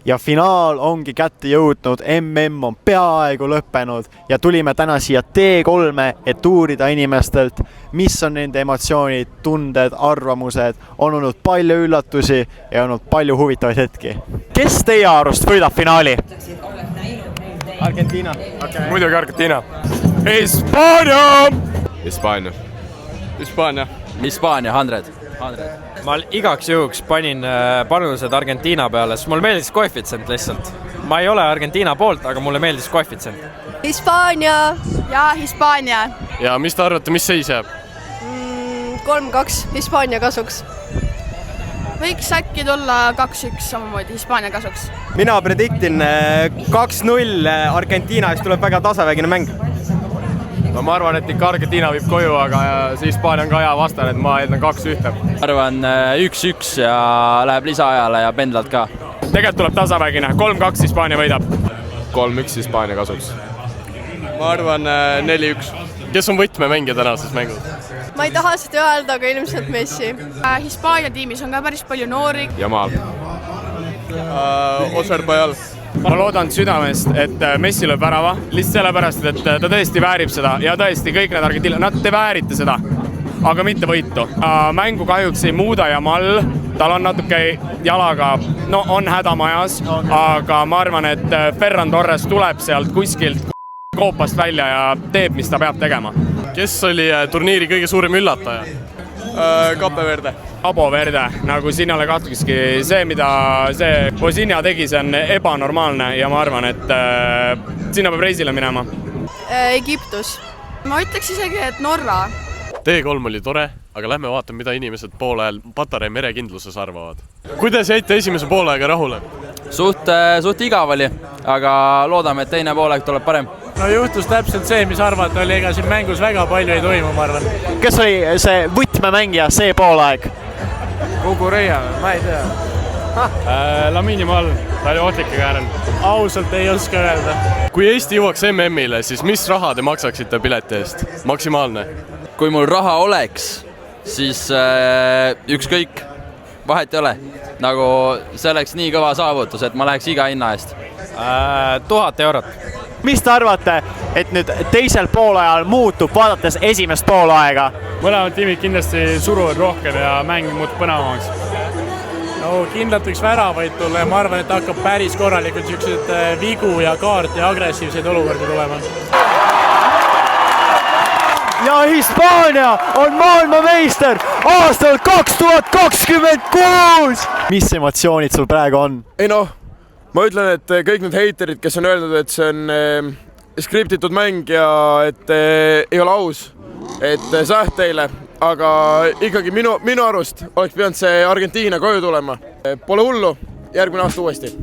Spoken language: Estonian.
ja finaal ongi kätte jõudnud, MM on peaaegu lõppenud ja tulime täna siia T3, et uurida inimestelt, mis on nende emotsioonid, tunded, arvamused, on olnud palju üllatusi ja on olnud palju huvitavaid hetki. Kes teie arust võidab finaali? Argentiina. Okay. Muidugi Argentiina. Hispaania! Hispaania. Hispaania. Hispaania, 100. Ma igaks juhuks panin panused Argentiina peale, sest mulle meeldis koefitsient lihtsalt. Ma ei ole Argentiina poolt, aga mulle meeldis koefitsient. Hispaania. Ja Hispaania. Ja mis te arvate, mis seis jääb? 3-2 Hispaania kasuks. Võiks äkki tulla 2-1 samamoodi Hispaania kasuks. Mina prediktin 2-0 Argentiina, siis tuleb väga tasavägine mäng. No ma arvan, et ikka Argentiina viib koju, aga see Hispaania on ka hea vastan, et ma eeldan 2-1. Arvan 1-1 ja läheb lisaajale ja pendlalt ka. Tegelikult tuleb tasavägine, 3-2 Hispaania võidab. 3-1 Hispaania kasuks. Ma arvan 4-1. Kes on võtmemängija tänases mängus? Ma ei taha seda öelda, aga ilmselt Messi. Hispaania tiimis on ka päris palju noori. Jamal. Osver Pajal. Ma loodan südamest, et Messi lööb värava, lihtsalt sellepärast, et ta tõesti väärib seda ja tõesti kõik need Argentiina, te väärite seda, aga mitte võitu. Mängu kahjuks ei muuda Jamal, tal on natuke jalaga, no on hädamajas, aga ma arvan, et Ferran Torres tuleb sealt kuskilt koopast välja ja teeb, mis ta peab tegema. Kes oli turniiri kõige suurem üllataja? Cape Verde. Abo Verde, nagu siin ei ole kahtluski. See, mida see Bosnia tegi, see on ebanormaalne ja ma arvan, et sinna peab reisile minema. Egiptus. Ma ütleks isegi, et Norra. T3 oli tore, aga lähme vaatame, mida inimesed poolajal Patarei merekindluses arvavad. Kuidas jäite esimese poolaega rahule? Suht igav oli, aga loodame, et teine poolaeg tuleb parem. No juhtus täpselt see, mis arvata oli, ega siin mängus väga palju ei toimu, ma arvan. Kes oli see võtmemängija see poolaeg? Kogu Reia, ma ei tea. Lamini Mal, ta oli ohtlik äärel. Ausalt ei oska öelda. Kui Eesti jõuaks MM-ile, siis mis raha te maksaksite pileti eest? Maksimaalne? Kui mul raha oleks, siis ükskõik, vahet ei ole. Nagu see oleks nii kõva saavutus, et ma läheks iga hinna eest. 1000 eurot. Mis te arvate, et nüüd teisel poolajal muutub vaadates esimest poolaega? Mõlemad tiimid kindlasti suruvad rohkem ja mäng muutub põnevamaks. No kindlalt võiks väravaid tulla ja ma arvan, et hakkab päris korralikult niisugused vigu ja kaart ja agressiivseid olukordi tulema. Ja Hispaania on maailmameister aastal 2026! Mis emotsioonid sul praegu on? Ei noh, ma ütlen, et kõik need heiterid, kes on öeldud, et see on skriptitud mäng ja et ei ole aus, et säht teile, aga ikkagi minu arust oleks pidanud see Argentiina koju tulema. Pole hullu, järgmine aasta uuesti.